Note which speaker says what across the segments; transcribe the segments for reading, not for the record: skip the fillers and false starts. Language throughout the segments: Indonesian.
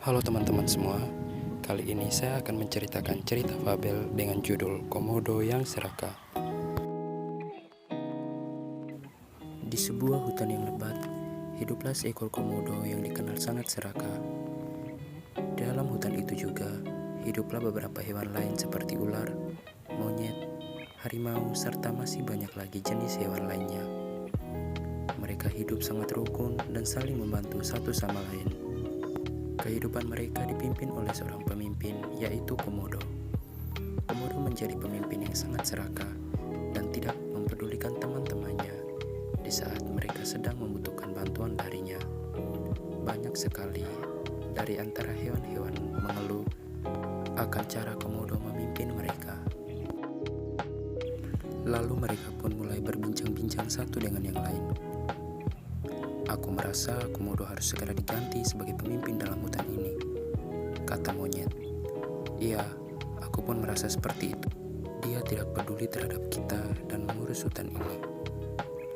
Speaker 1: Halo teman-teman semua, kali ini saya akan menceritakan cerita fabel dengan judul Komodo yang Serakah. Di sebuah hutan yang lebat, hiduplah seekor komodo yang dikenal sangat serakah. Di dalam hutan itu juga, hiduplah beberapa hewan lain seperti ular, monyet, harimau, serta masih banyak lagi jenis hewan lainnya. Mereka hidup sangat rukun dan saling membantu satu sama lain. Kehidupan mereka dipimpin oleh seorang pemimpin, yaitu Komodo. Komodo menjadi pemimpin yang sangat serakah dan tidak mempedulikan teman-temannya di saat mereka sedang membutuhkan bantuan darinya. Banyak sekali dari antara hewan-hewan mengeluh akan cara Komodo memimpin mereka. Lalu mereka pun mulai berbincang-bincang satu dengan yang lain. Aku merasa Komodo harus segera diganti sebagai pemimpin dalam hutan ini, kata monyet. Iya, aku pun merasa seperti itu. Dia tidak peduli terhadap kita dan mengurus hutan ini.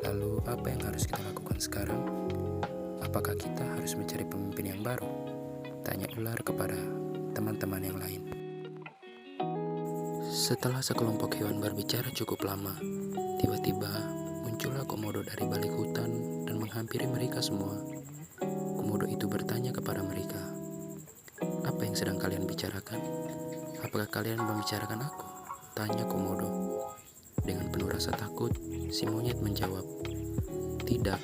Speaker 1: Lalu apa yang harus kita lakukan sekarang? Apakah kita harus mencari pemimpin yang baru? Tanya ular kepada teman-teman yang lain. Setelah sekelompok hewan berbicara cukup lama, tiba-tiba muncullah Komodo dari balik hutan dan menghampiri mereka semua. Komodo itu bertanya kepada mereka, "Apa yang sedang kalian bicarakan? Apakah kalian membicarakan aku?" Tanya Komodo. Dengan penuh rasa takut, si monyet menjawab, "Tidak,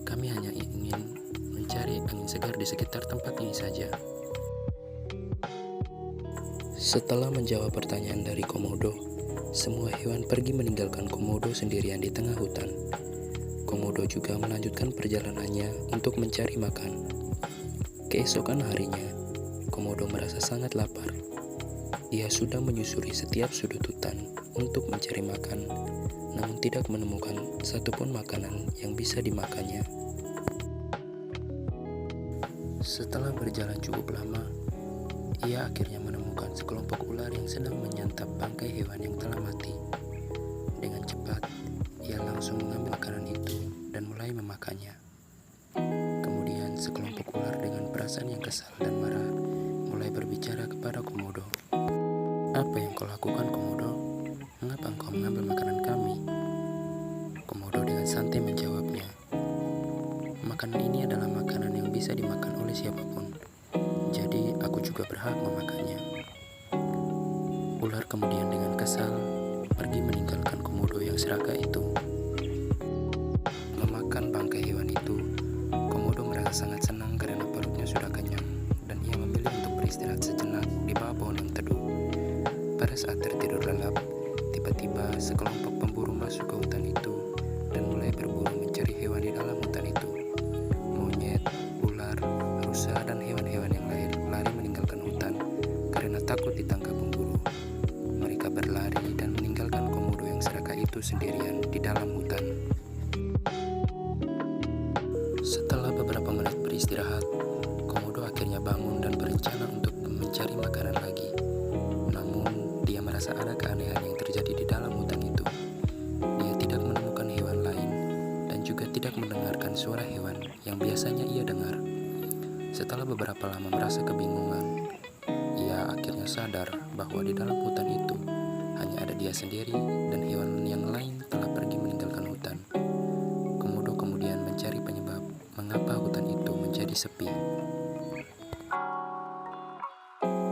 Speaker 1: kami hanya ingin mencari angin segar di sekitar tempat ini saja." Setelah menjawab pertanyaan dari Komodo, semua hewan pergi meninggalkan Komodo sendirian di tengah hutan. Komodo juga melanjutkan perjalanannya untuk mencari makan. Keesokan harinya, Komodo merasa sangat lapar. Ia sudah menyusuri setiap sudut hutan untuk mencari makan, namun tidak menemukan satupun makanan yang bisa dimakannya. Setelah berjalan cukup lama, ia akhirnya menemukan sekelompok ular yang sedang menyantap bangkai hewan yang telah mati. Dengan cepat, ia langsung mengambil makanan itu dan mulai memakannya. Kemudian sekelompok ular dengan perasaan yang kesal dan marah mulai berbicara kepada Komodo. "Apa yang kau lakukan, Komodo? Mengapa engkau mengambil makanan kami?" Komodo dengan santai menjawabnya, "Makanan ini adalah makanan yang bisa dimakan oleh siapapun. Jadi aku juga berhak memakannya." Ular kemudian dengan kesal pergi meninggalkan Komodo yang serakah itu. Memakan bangkai hewan itu, Komodo merasa sangat senang karena perutnya sudah kenyang dan ia memilih untuk beristirahat sejenak di bawah pohon yang teduh. Pada saat tertidur lelap, tiba-tiba sekelompok pemburu masuk ke hutan itu dan mulai berburu mencari hewan di dalam hutan itu. Monyet, ular, rusa, dan hewan-hewan yang lain lari meninggalkan hutan karena takut ditangkap pemburu. Mereka berlari dan meninggalkan Komodo yang serakah itu sendirian di dalam hutan. Setelah beberapa menit beristirahat, Komodo akhirnya bangun dan berencana untuk mencari makanan lagi. Namun, dia merasa ada keanehan yang terjadi di dalam hutan itu. Dia tidak menemukan hewan lain dan juga tidak mendengarkan suara hewan yang biasanya ia dengar. Setelah beberapa lama merasa kebingungan, ia akhirnya sadar bahwa di dalam hutan itu hanya ada dia sendiri dan hewan yang lain telah pergi meninggalkan hutan. Komodo kemudian mencari penyebab mengapa hutan itu menjadi sepi.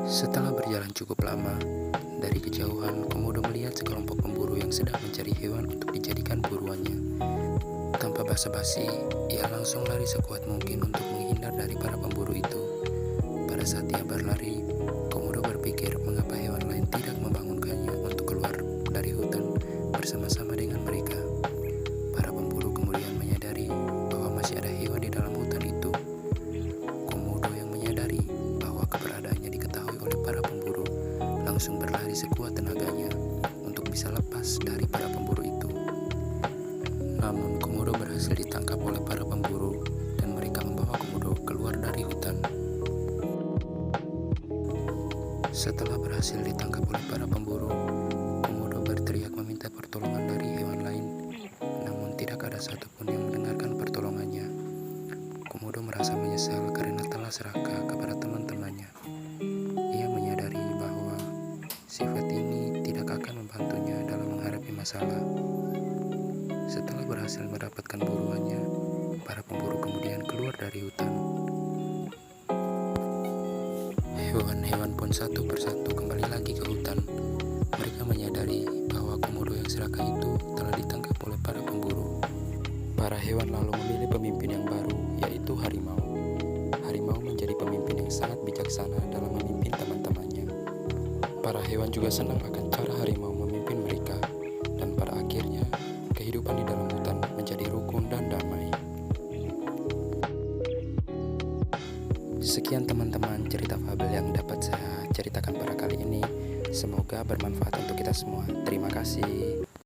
Speaker 1: Setelah berjalan cukup lama, dari kejauhan Komodo melihat sekelompok pemburu yang sedang mencari hewan untuk dijadikan buruannya. Tanpa basa-basi, ia langsung lari sekuat mungkin untuk menghindar dari para pemburu itu. Pada saat ia berlari, Komodo berpikir mengapa hewan lain tidak membangunkannya untuk keluar dari hutan bersama-sama dengan mereka. Para pemburu kemudian menyadari bahwa masih ada hewan di dalam hutan itu. Komodo yang menyadari bahwa keberadaannya diketahui oleh para pemburu langsung berlari sekuat tenaganya untuk bisa lepas dari para pemburu itu. Namun Komodo berhasil ditangkap oleh para pemburu dan mereka membawa Komodo keluar dari hutan. Setelah berhasil ditangkap oleh para pemburu, Komodo berteriak meminta pertolongan dari hewan lain, namun tidak ada satupun yang mendengarkan pertolongannya. Komodo merasa menyesal karena telah serakah kepada teman-temannya. salah. Setelah berhasil mendapatkan buruannya, para pemburu kemudian keluar dari hutan. Hewan-hewan pun satu persatu kembali lagi ke hutan. Mereka menyadari bahwa komodo yang serakah itu telah ditangkap oleh para pemburu. Para hewan lalu memilih pemimpin yang baru, yaitu harimau. Harimau menjadi pemimpin yang sangat bijaksana dalam memimpin teman-temannya. Para hewan juga senang akan cara harimau memimpin mereka, dan pada akhirnya kehidupan di dalam hutan menjadi rukun dan damai. Sekian teman-teman cerita fabel yang dapat saya ceritakan pada kali ini. Semoga bermanfaat untuk kita semua. Terima kasih.